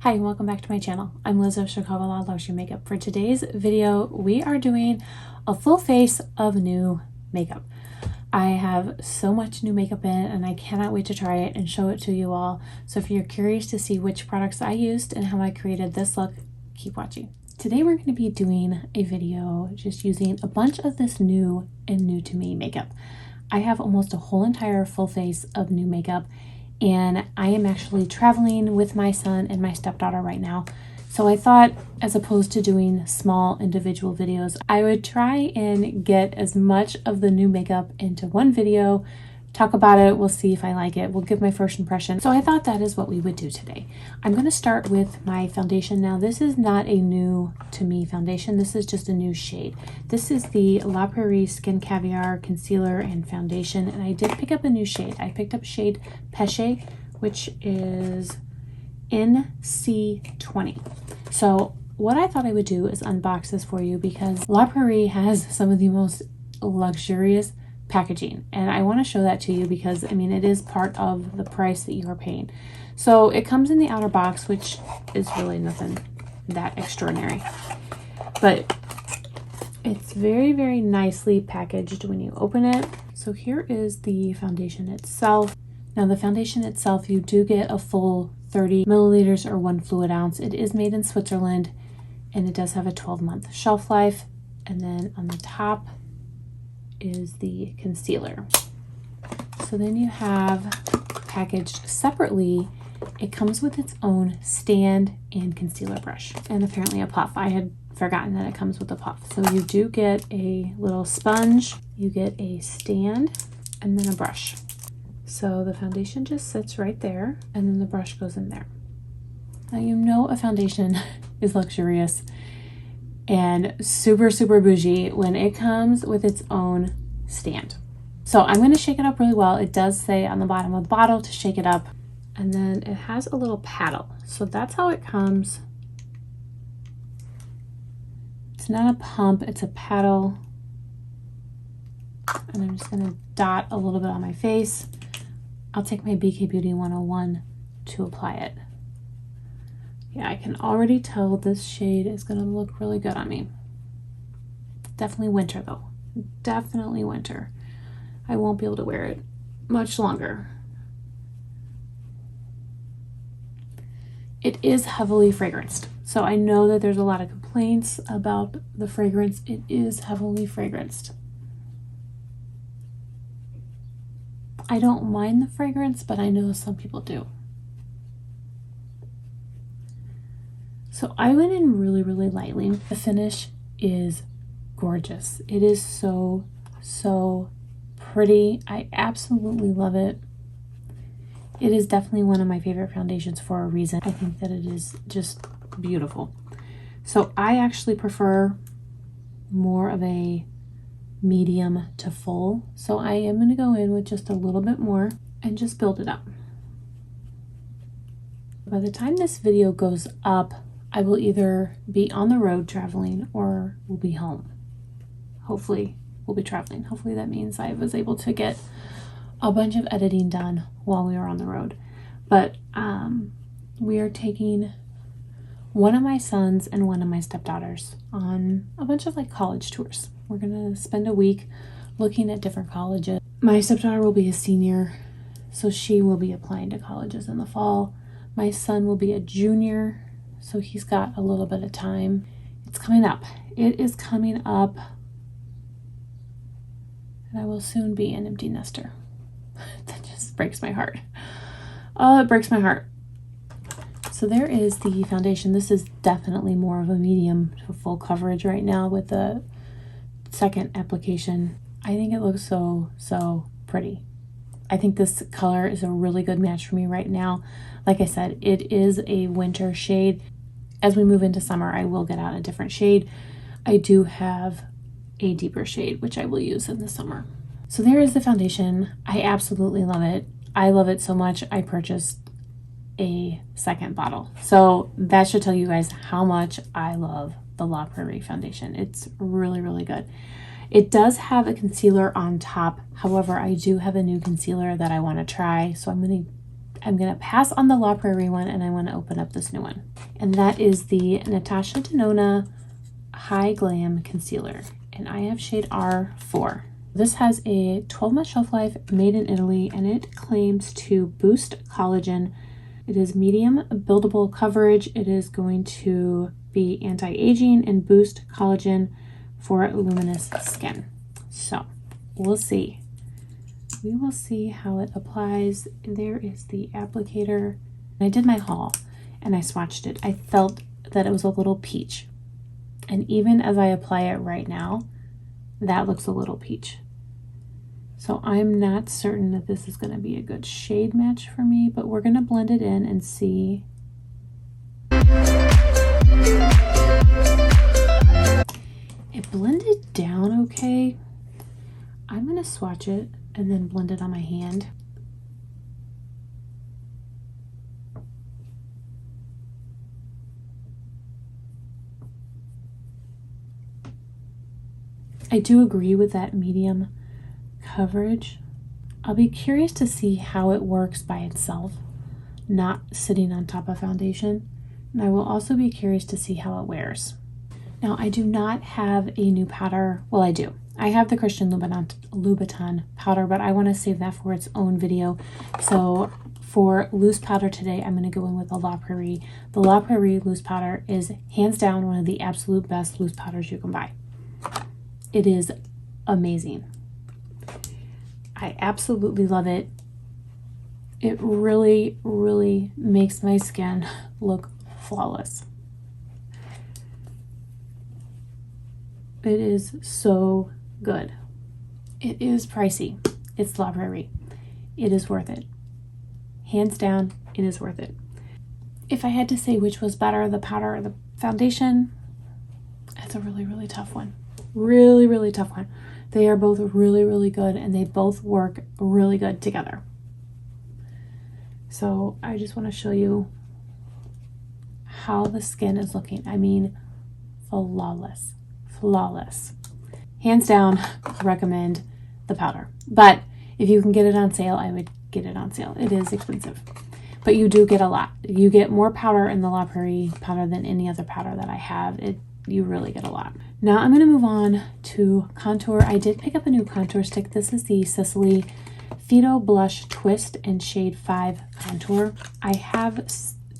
Hi and welcome back to my channel. I'm Liz of Chicago Law Luxury Makeup. For today's video, we are doing a full face of new makeup. I have so much new makeup in and I cannot wait to try it and show it to you all. So if you're curious to see which products I used and how I created this look, keep watching. Today we're going to be doing a video just using a bunch of this new and new to me makeup. I have almost a whole entire full face of new makeup, and I am actually traveling with my son and my stepdaughter right now. So I thought, as opposed to doing small individual videos, I would try and get as much of the new makeup into one video, talk about it, we'll see if I like it, we'll give my first impression. So I thought that is what we would do today. I'm going to start with my foundation. Now this is not a new to me foundation, this is just a new shade. This is the La Prairie Skin Caviar Concealer and Foundation, and I did pick up a new shade. I picked up shade Peche, which is NC20. So what I thought I would do is unbox this for you because La Prairie has some of the most luxurious packaging, and I want to show that to you because I mean it is part of the price that you are paying. So it comes in the outer box, which is really nothing that extraordinary, but it's very nicely packaged when you open it. So here is the foundation itself. Now the foundation itself, you do get a full 30 milliliters or 1 fluid ounce. It is made in Switzerland and it does have a 12-month shelf life. And then on the top is the concealer. So then you have packaged separately, it comes with its own stand and concealer brush and apparently a puff. I had forgotten that it comes with a puff. So you do get a little sponge, you get a stand, and then a brush. So the foundation just sits right there and then the brush goes in there. Now you know a foundation is luxurious and super bougie when it comes with its own stand. So I'm going to shake it up really well. It does say on the bottom of the bottle to shake it up, and then it has a little paddle. So that's how it comes. It's not a pump, it's a paddle. And I'm just going to dot a little bit on my face. I'll take my BK Beauty 101 to apply it. Yeah, I can already tell this shade is going to look really good on me. Definitely winter though. Definitely winter. I won't be able to wear it much longer. It is heavily fragranced. So I know that there's a lot of complaints about the fragrance. It is heavily fragranced. I don't mind the fragrance, but I know some people do. So I went in really lightly. The finish is gorgeous. It is so pretty. I absolutely love it. It is definitely one of my favorite foundations for a reason. I think that it is just beautiful. So I actually prefer more of a medium to full. So I am going to go in with just a little bit more and just build it up. By the time this video goes up, I will either be on the road traveling or we'll be home. Hopefully we'll be traveling. Hopefully that means I was able to get a bunch of editing done while we were on the road. But we are taking one of my sons and one of my stepdaughters on a bunch of like college tours. We're gonna spend a week looking at different colleges. My stepdaughter will be a senior, so she will be applying to colleges in the fall. My son will be a junior, so he's got a little bit of time. It's coming up. It is coming up. And I will soon be an empty nester. That just breaks my heart. Oh, it breaks my heart. So there is the foundation. This is definitely more of a medium to full coverage right now with the second application. I think it looks so pretty. I think this color is a really good match for me right now. Like I said, it is a winter shade. As we move into summer, I will get out a different shade. I do have a deeper shade, which I will use in the summer. So there is the foundation. I absolutely love it. I love it so much, I purchased a second bottle. So that should tell you guys how much I love the La Prairie foundation. It's really good. It does have a concealer on top. However, I do have a new concealer that I want to try. So I'm going to I'm going to pass on the La Prairie one and I want to open up this new one. And that is the Natasha Denona High Glam Concealer. And I have shade R4. This has a 12-month shelf life, made in Italy, and it claims to boost collagen. It is medium buildable coverage. It is going to be anti-aging and boost collagen for luminous skin. So we'll see. We will see how it applies. There is the applicator. I did my haul and I swatched it. I felt that it was a little peach. And even as I apply it right now, that looks a little peach. So I'm not certain that this is going to be a good shade match for me, but we're going to blend it in and see. It blended down okay. I'm going to swatch it and then blend it on my hand. I do agree with that medium coverage. I'll be curious to see how it works by itself, not sitting on top of foundation. And I will also be curious to see how it wears. Now, I do not have a new powder. Well, I do. I have the Christian Louboutin powder, but I want to save that for its own video. So for loose powder today, I'm going to go in with the La Prairie. The La Prairie loose powder is hands down one of the absolute best loose powders you can buy. It is amazing. I absolutely love it. It really, really makes my skin look flawless. It is so good. It is pricey. It's La Prairie. It is worth it. Hands down, it is worth it. If I had to say which was better, the powder or the foundation, it's a really, really tough one. Really, really tough one. They are both really, really good and they both work really good together. So I just want to show you how the skin is looking. I mean, flawless. Flawless. Hands down, recommend the powder. But if you can get it on sale, I would get it on sale. It is expensive, but you do get a lot. You get more powder in the La Prairie powder than any other powder that I have. You really get a lot. Now I'm going to move on to contour. I did pick up a new contour stick. This is the Sicily Fido Blush Twist in shade 5 contour. I have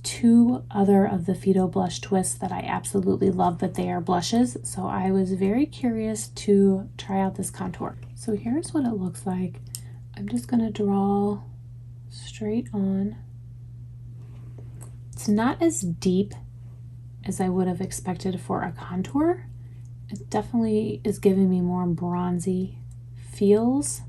two other of the Fido Blush Twists that I absolutely love, but they are blushes. So I was very curious to try out this contour. So here's what it looks like. I'm just going to draw straight on. It's not as deep as I would have expected for a contour. It definitely is giving me more bronzy feels.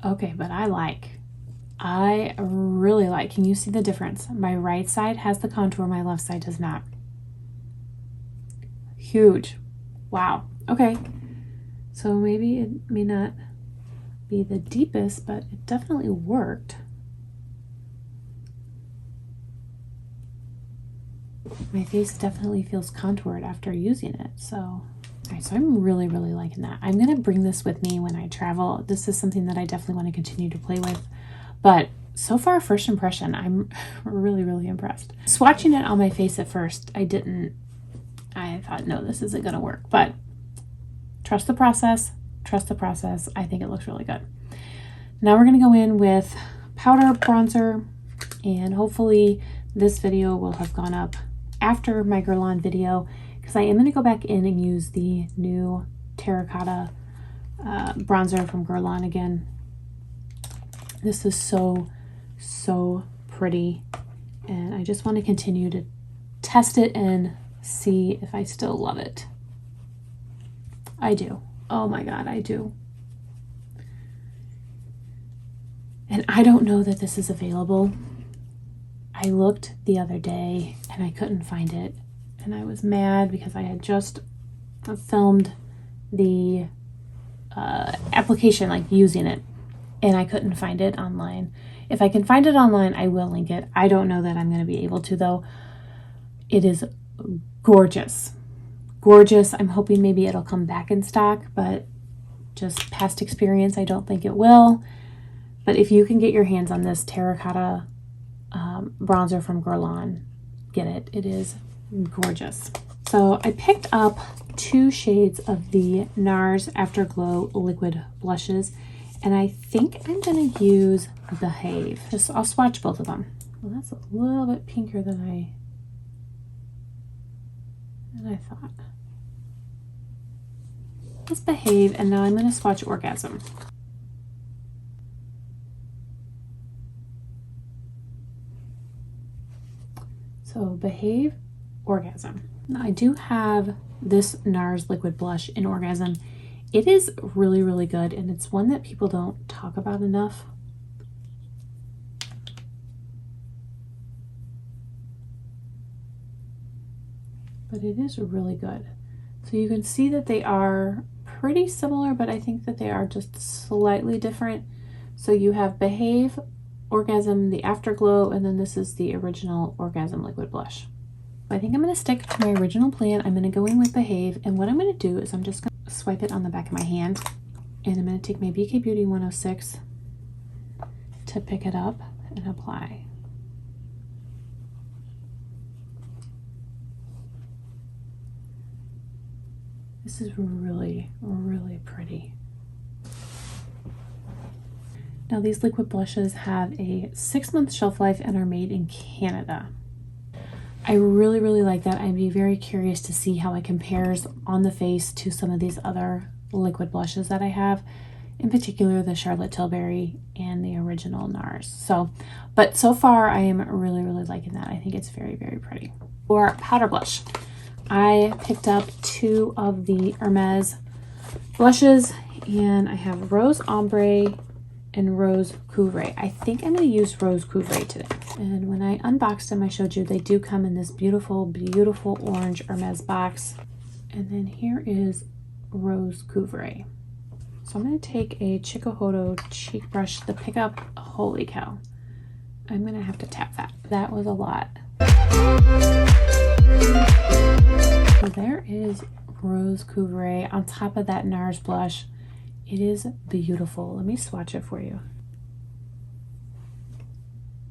Okay, but I really like, can you see the difference? My right side has the contour, my left side does not. Huge. Wow. Okay. So maybe it may not be the deepest, but it definitely worked. My face definitely feels contoured after using it. So I'm really, really liking that. I'm going to bring this with me when I travel. This is something that I definitely want to continue to play with. But so far, first impression, I'm really, really impressed. Swatching it on my face at first, I thought, no, this isn't going to work. But trust the process. Trust the process. I think it looks really good. Now we're going to go in with powder, bronzer, and hopefully this video will have gone up after my Guerlain video, because I am going to go back in and use the new terracotta bronzer from Guerlain again. This is so, so pretty, and I just want to continue to test it and see if I still love it. I do. Oh my God, I do. And I don't know that this is available. I looked the other day and I couldn't find it. And I was mad because I had just filmed the application, like using it, and I couldn't find it online. If I can find it online, I will link it. I don't know that I'm going to be able to, though. It is gorgeous. gorgeous. I'm hoping maybe it'll come back in stock, but just past experience, I don't think it will. But if you can get your hands on this terracotta bronzer from Guerlain, get it. It is gorgeous. So I picked up 2 shades of the NARS Afterglow liquid blushes, and I think I'm gonna use Behave. I'll swatch both of them. Well, that's a little bit pinker than I thought. Let's Behave, and now I'm gonna swatch Orgasm. So Behave, Orgasm. Now I do have this NARS liquid blush in Orgasm. It is really, really good, and it's one that people don't talk about enough. But it is really good. So you can see that they are pretty similar, but I think that they are just slightly different. So you have Behave, Orgasm, the Afterglow, and then this is the original Orgasm liquid blush. I think I'm going to stick to my original plan. I'm going to go in with Behave, and what I'm going to do is I'm just going to swipe it on the back of my hand, and I'm going to take my BK Beauty 106 to pick it up and apply. This is really, really pretty. Now these liquid blushes have a 6-month shelf life and are made in Canada. I really, really like that. I'd be very curious to see how it compares on the face to some of these other liquid blushes that I have, in particular the Charlotte Tilbury and the original NARS. But so far I am really, really liking that. I think it's very, very pretty. For powder blush, I picked up 2 of the Hermes blushes, and I have Rose Ombre and Rose Couvre. I think I'm going to use Rose Couvre today. And when I unboxed them, I showed you they do come in this beautiful, beautiful orange Hermes box. And then here is Rose Couvre. So I'm going to take a Chikuhodo cheek brush to pick up. Holy cow. I'm going to have to tap that. That was a lot. So there is Rose Couvre on top of that NARS blush. It is beautiful. Let me swatch it for you.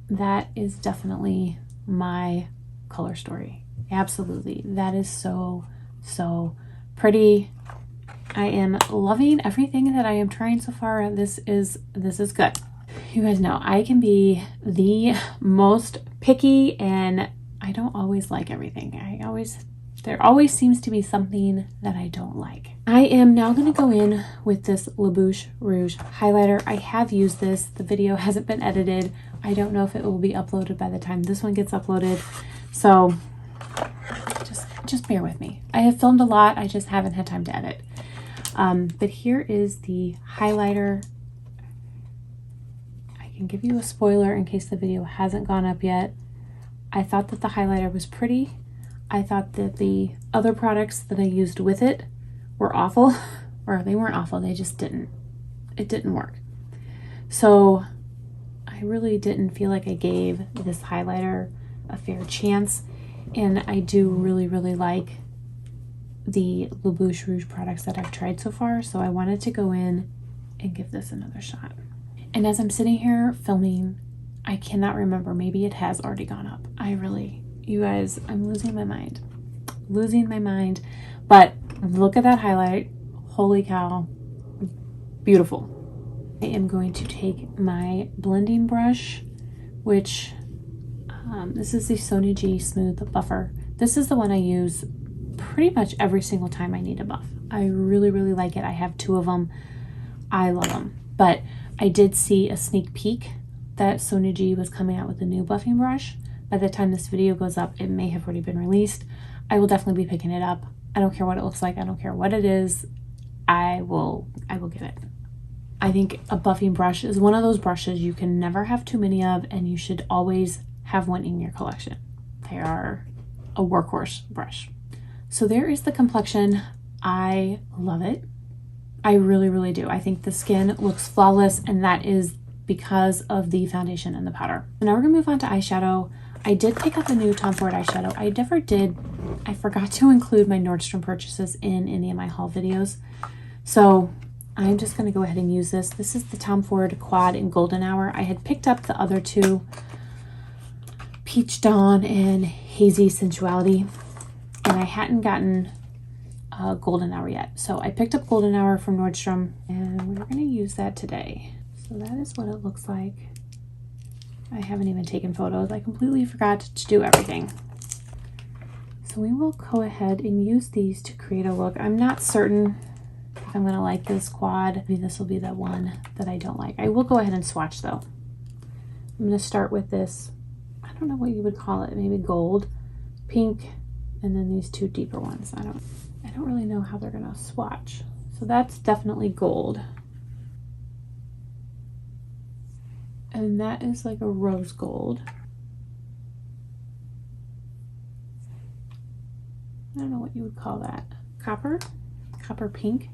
That is definitely my color story. Absolutely. That is so, so pretty. I am loving everything that I am trying so far. This is good. You guys know I can be the most picky, and I don't always like everything. There always seems to be something that I don't like. I am now going to go in with this La Bouche Rouge highlighter. I have used this. The video hasn't been edited. I don't know if it will be uploaded by the time this one gets uploaded. So just bear with me. I have filmed a lot. I just haven't had time to edit. But here is the highlighter. I can give you a spoiler in case the video hasn't gone up yet. I thought that the highlighter was pretty. I thought that the other products that I used with it were awful, or they weren't awful, it didn't work. So I really didn't feel like I gave this highlighter a fair chance, and I do really, really like the La Bouche Rouge products that I've tried so far, so I wanted to go in and give this another shot. And as I'm sitting here filming, I cannot remember, maybe it has already gone up. You guys, I'm losing my mind. But look at that highlight. Holy cow. Beautiful. I am going to take my blending brush, which this is the Sony G Smooth Buffer. This is the one I use pretty much every single time I need a buff. I really, really like it. I have 2 of them. I love them. But I did see a sneak peek that Sony G was coming out with a new buffing brush. By the time this video goes up, it may have already been released. I will definitely be picking it up. I don't care what it looks like. I don't care what it is. I will get it. I think a buffing brush is one of those brushes you can never have too many of, and you should always have one in your collection. They are a workhorse brush. So there is the complexion. I love it. I really, really do. I think the skin looks flawless, and that is because of the foundation and the powder. So now we're gonna move on to eyeshadow. I did pick up a new Tom Ford eyeshadow. I forgot to include my Nordstrom purchases in any of my haul videos. So I'm just going to go ahead and use this. This is the Tom Ford Quad in Golden Hour. I had picked up the other two, Peach Dawn and Hazy Sensuality, and I hadn't gotten Golden Hour yet. So I picked up Golden Hour from Nordstrom, and we're going to use that today. So that is what it looks like. I haven't even taken photos. I completely forgot to do everything. So we will go ahead and use these to create a look. I'm not certain if I'm going to like this quad. Maybe this will be the one that I don't like. I will go ahead and swatch though. I'm going to start with this, I don't know what you would call it, maybe gold, pink, and then these two deeper ones. I don't really know how they're going to swatch. So that's definitely gold. And that is like a rose gold. I don't know what you would call that. Copper pink.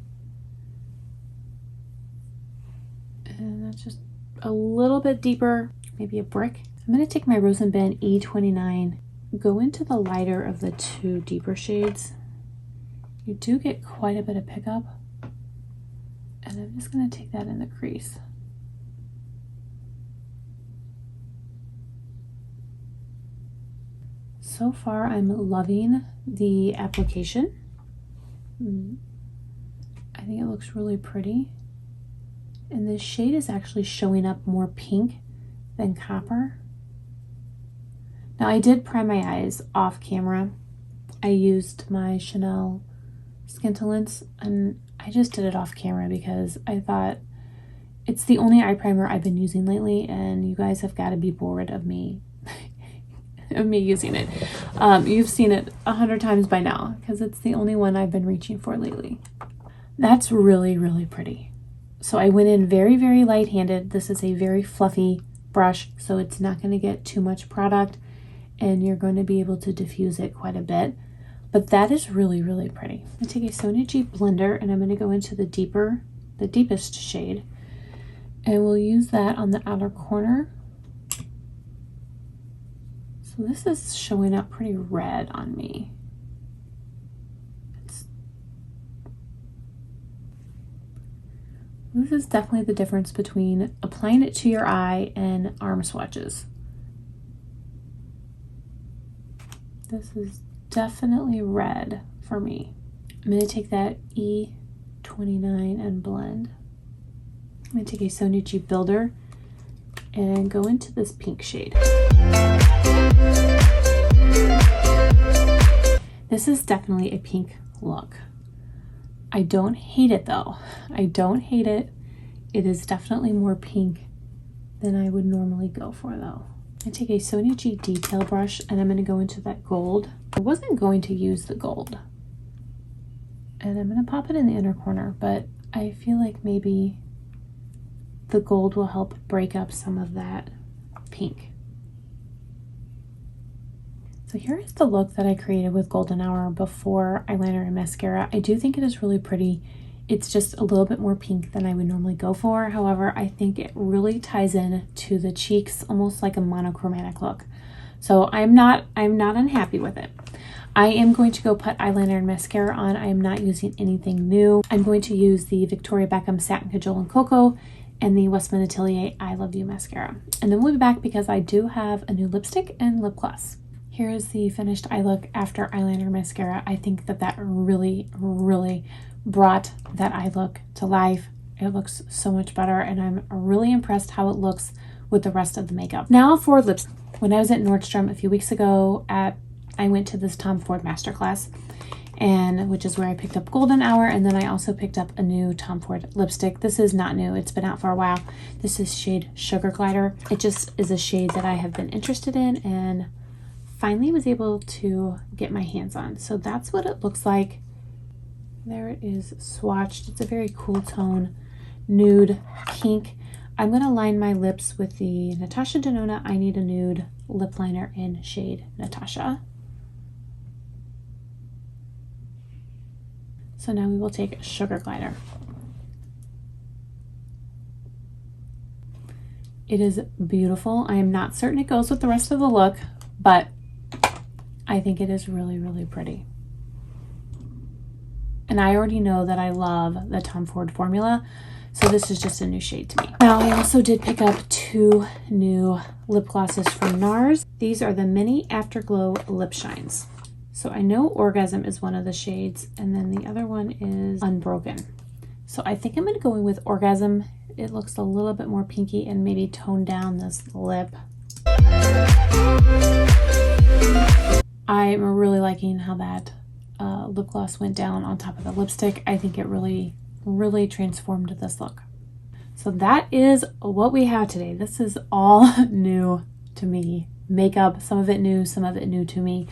And that's just a little bit deeper, maybe a brick. I'm going to take my Rose & Ben E29, go into the lighter of the two deeper shades. You do get quite a bit of pickup. And I'm just going to take that in the crease. So far, I'm loving the application. I think it looks really pretty. And this shade is actually showing up more pink than copper. Now, I did prime my eyes off camera. I used my Chanel Skintalents, and I just did it off camera because I thought it's the only eye primer I've been using lately, and you guys have got to be bored of me using it. You've seen it 100 times by now because it's the only one I've been reaching for lately. That's really, really pretty. So I went in very, very light-handed. This is a very fluffy brush, so it's not going to get too much product, and you're going to be able to diffuse it quite a bit. But that is really, really pretty. I'm going to take a Sonia G blender, and I'm going to go into the deepest shade, and we'll use that on the outer corner. So this is showing up pretty red on me. This is definitely the difference between applying it to your eye and arm swatches. This is definitely red for me. I'm going to take that E29 and blend. I'm going to take a Sonia G Builder and go into this pink shade. This is definitely a pink look. I don't hate it though. I don't hate it. It is definitely more pink than I would normally go for though. I take a Sonia G detail brush and I'm going to go into that gold. I wasn't going to use the gold. And I'm going to pop it in the inner corner, but I feel like maybe the gold will help break up some of that pink. So here is the look that I created with Golden Hour before eyeliner and mascara. I do think it is really pretty. It's just a little bit more pink than I would normally go for. However, I think it really ties in to the cheeks, almost like a monochromatic look. So I'm not unhappy with it. I am going to go put eyeliner and mascara on. I am not using anything new. I'm going to use the Victoria Beckham Satin Cajole and Cocoa and the Westman Atelier I Love You mascara. And then we'll be back because I do have a new lipstick and lip gloss. Here is the finished eye look after eyeliner mascara. I think that really, really brought that eye look to life. It looks so much better, and I'm really impressed how it looks with the rest of the makeup. Now for lips. When I was at Nordstrom a few weeks ago, I went to this Tom Ford masterclass, which is where I picked up Golden Hour, and then I also picked up a new Tom Ford lipstick. This is not new. It's been out for a while. This is shade Sugar Glider. It just is a shade that I have been interested in and finally was able to get my hands on. So that's what it looks like. There it is swatched. It's a very cool tone, nude pink. I'm going to line my lips with the Natasha Denona I Need a Nude lip liner in shade Natasha. So now we will take Sugar Glider. It is beautiful. I am not certain it goes with the rest of the look, but I think it is really, really pretty. And I already know that I love the Tom Ford formula, so this is just a new shade to me. Now, I also did pick up 2 new lip glosses from NARS. These are the Mini Afterglow Lip Shines. So I know Orgasm is one of the shades, and then the other one is Unbroken. So I think I'm going to go in with Orgasm. It looks a little bit more pinky and maybe tone down this lip. I'm really liking how that lip gloss went down on top of the lipstick. I think it really, really transformed this look. So that is what we have today. This is all new to me. Makeup, some of it new to me.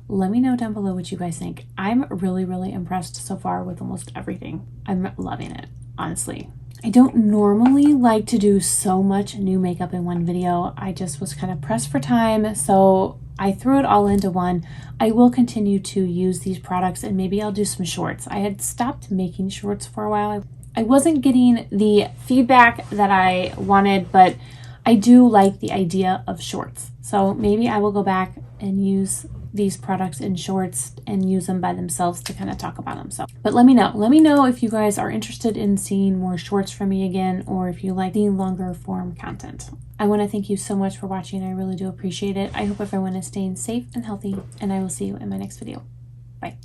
Let me know down below what you guys think. I'm really, really impressed so far with almost everything. I'm loving it, honestly. I don't normally like to do so much new makeup in one video. I just was kind of pressed for time, so I threw it all into one. I will continue to use these products, and maybe I'll do some shorts. I had stopped making shorts for a while. I wasn't getting the feedback that I wanted, but I do like the idea of shorts. So maybe I will go back and use these products in shorts and use them by themselves to kind of talk about them. But let me know if you guys are interested in seeing more shorts from me again, or if you like the longer form content. I want to thank you so much for watching. I really do appreciate it. I hope everyone is staying safe and healthy, and I will see you in my next video. Bye.